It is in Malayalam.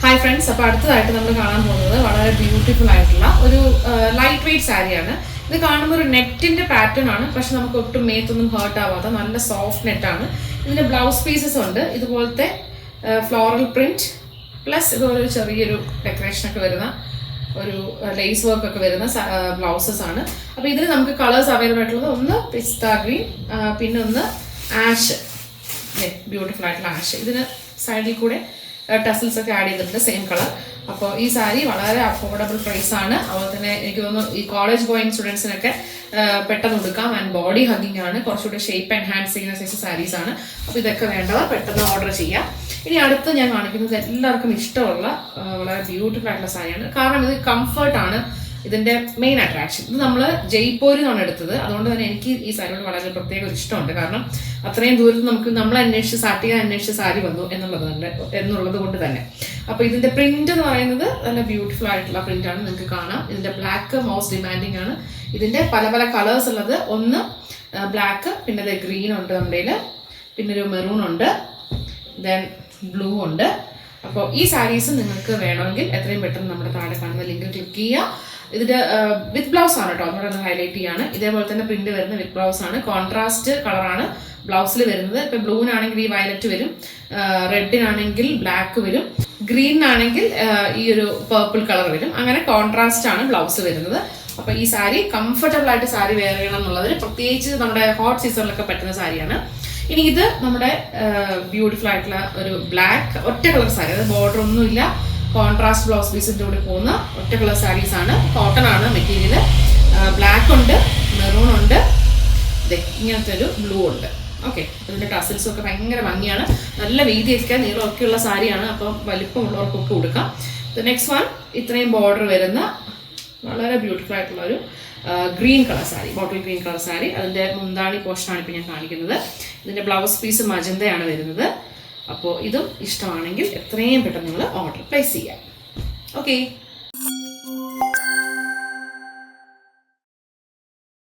ഹായ് ഫ്രണ്ട്സ്, അപ്പോൾ അടുത്തതായിട്ട് നമ്മൾ കാണാൻ പോകുന്നത് വളരെ ബ്യൂട്ടിഫുൾ ആയിട്ടുള്ള ഒരു ലൈറ്റ് വെയ്റ്റ് സാരിയാണ്. ഇത് കാണുമ്പോൾ ഒരു നെറ്റിന്റെ പാറ്റേൺ ആണ്, പക്ഷെ നമുക്ക് ഒട്ടും മേത്തൊന്നും ഹേർട്ട് ആവാത്ത നല്ല സോഫ്റ്റ് നെറ്റാണ്. ഇതിന്റെ ബ്ലൗസ് പീസസ് ഉണ്ട്, ഇതുപോലത്തെ ഫ്ലോറൽ പ്രിന്റ് പ്ലസ് ഇതുപോലെ ഒരു ചെറിയൊരു ഡെക്കറേഷനൊക്കെ വരുന്ന ഒരു ലേസ് വർക്ക് ഒക്കെ വരുന്ന ബ്ലൗസസ് ആണ്. അപ്പോൾ ഇതിന് നമുക്ക് കളേഴ്സ് അവൈലബിൾ ആയിട്ടുള്ളത് ഒന്ന് പിസ്ത ഗ്രീൻ, പിന്നെ ഒന്ന് ആഷ്, ബ്യൂട്ടിഫുൾ ആയിട്ടുള്ള ആഷ്. ഇതിന് സൈഡിൽ കൂടെ ടസിൽസ് ഒക്കെ ആഡ് ചെയ്തിട്ടുണ്ട്, സെയിം കളർ. അപ്പോൾ ഈ സാരി വളരെ അഫോർഡബിൾ പ്രൈസ് ആണ്. അതുപോലെ തന്നെ എനിക്ക് തോന്നുന്നു ഈ കോളേജ് ഗോയിങ് സ്റ്റുഡൻസിനൊക്കെ പെട്ടെന്ന് കൊടുക്കാം. ആൻഡ് ബോഡി ഹഗ്ഗിങ് ആണ്, കുറച്ചുകൂടി ഷേപ്പ് എൻഹാൻസ് ചെയ്യുന്ന സൈസ് സാരീസ് ആണ്. അപ്പോൾ ഇതൊക്കെ വേണ്ടവർ പെട്ടെന്ന് ഓർഡർ ചെയ്യാം. ഇനി അടുത്ത് ഞാൻ കാണിക്കുന്നത് എല്ലാവർക്കും ഇഷ്ടമുള്ള വളരെ ബ്യൂട്ടിഫുൾ ആയിട്ടുള്ള സാരിയാണ്. കാരണം ഇത് കംഫർട്ടാണ് ഇതിന്റെ മെയിൻ അട്രാക്ഷൻ. ഇത് നമ്മൾ ജയ്പൂരിൽ നിന്നാണ് എടുത്തത്, അതുകൊണ്ട് തന്നെ എനിക്ക് ഈ സാരിയോട് വളരെ പ്രത്യേക ഒരു ഇഷ്ടമുണ്ട്. കാരണം അത്രയും ദൂരത്ത് നമുക്ക് നമ്മൾ അന്വേഷിച്ച് സാരി വന്നു എന്നുള്ളത് കൊണ്ട് തന്നെ. അപ്പോൾ ഇതിന്റെ പ്രിന്റ് എന്ന് പറയുന്നത് നല്ല ബ്യൂട്ടിഫുൾ ആയിട്ടുള്ള പ്രിന്റ് ആണ്, നിങ്ങൾക്ക് കാണാം. ഇതിന്റെ ബ്ലാക്ക് മോസ്റ്റ് ഡിമാൻഡിങ് ആണ്. ഇതിന്റെ പല പല കളേഴ്സ് ഉള്ളത്, ഒന്ന് ബ്ലാക്ക്, പിന്നെ ഗ്രീൻ ഉണ്ട് നമ്മുടെ, പിന്നെ ഒരു മെറൂൺ ഉണ്ട്, ദെൻ ബ്ലൂ ഉണ്ട്. അപ്പോൾ ഈ സാരീസ് നിങ്ങൾക്ക് വേണമെങ്കിൽ എത്രയും പെട്ടെന്ന് നമ്മുടെ താഴെ കാണുന്ന ലിങ്ക് ക്ലിക്ക് ചെയ്യുക. ഇതിന്റെ വിത്ത് ബ്ലൗസ് ആണ് കേട്ടോ, നമ്മളൊന്ന് ഹൈലൈറ്റ് ചെയ്യാണ്. ഇതേപോലെ തന്നെ പ്രിന്റ് വരുന്ന വിത്ത് ബ്ലൗസ് ആണ്, കോൺട്രാസ്റ്റ് കളറാണ് ബ്ലൗസിൽ വരുന്നത്. ഇപ്പൊ ബ്ലൂവിനാണെങ്കിൽ ഈ വയലറ്റ് വരും, റെഡിനാണെങ്കിൽ ബ്ലാക്ക് വരും, ഗ്രീനാണെങ്കിൽ ഈ ഒരു പർപ്പിൾ കളർ വരും. അങ്ങനെ കോൺട്രാസ്റ്റ് ആണ് ബ്ലൗസ് വരുന്നത്. അപ്പൊ ഈ സാരി കംഫർട്ടബിൾ ആയിട്ട് സാരി വെയർ ചെയ്യണം എന്നുള്ളതിന്, പ്രത്യേകിച്ച് നമ്മുടെ ഹോട്ട് സീസണിലൊക്കെ പറ്റുന്ന സാരിയാണ്. ഇനി ഇത് നമ്മുടെ ബ്യൂട്ടിഫുൾ ആയിട്ടുള്ള ഒരു ബ്ലാക്ക് ഒറ്റ കളർ സാരി, അത് ബോർഡർ ഒന്നുമില്ല, കോൺട്രാസ്റ്റ് ബ്ലൗസ് പീസിന്റെ കൂടെ പോകുന്ന ഒറ്റ കളർ സാരീസ് ആണ്. കോട്ടൺ ആണ് മെറ്റീരിയൽ. ബ്ലാക്ക് ഉണ്ട്, മെറൂൺ ഉണ്ട്, ഇങ്ങനത്തെ ഒരു ബ്ലൂ ഉണ്ട്. ഓക്കെ, ഇതിന്റെ ടസിൽസും ഒക്കെ ഭയങ്കര ഭംഗിയാണ്. നല്ല വീതിയൊക്കെ നീളമൊക്കെ ഉള്ള സാരിയാണ്, അപ്പം വലിപ്പമുള്ളവർക്കൊക്കെ കൊടുക്കാം. നെക്സ്റ്റ് വൺ, ഇത്രയും ബോർഡർ വരുന്ന വളരെ ബ്യൂട്ടിഫുൾ ആയിട്ടുള്ള ഒരു green colour sari, bottle green colour sari. അതിന്റെ മുന്താണി പോർഷനാണ് ഇപ്പം ഞാൻ കാണിക്കുന്നത്. ഇതിന്റെ ബ്ലൗസ് പീസ് മജന്തയാണ് വരുന്നത്. അപ്പോൾ ഇതും ഇഷ്ടമാണെങ്കിൽ എത്രയും പെട്ടെന്ന് നിങ്ങൾ ഓർഡർ പ്ലേസ് ചെയ്യാം. ഓക്കെ.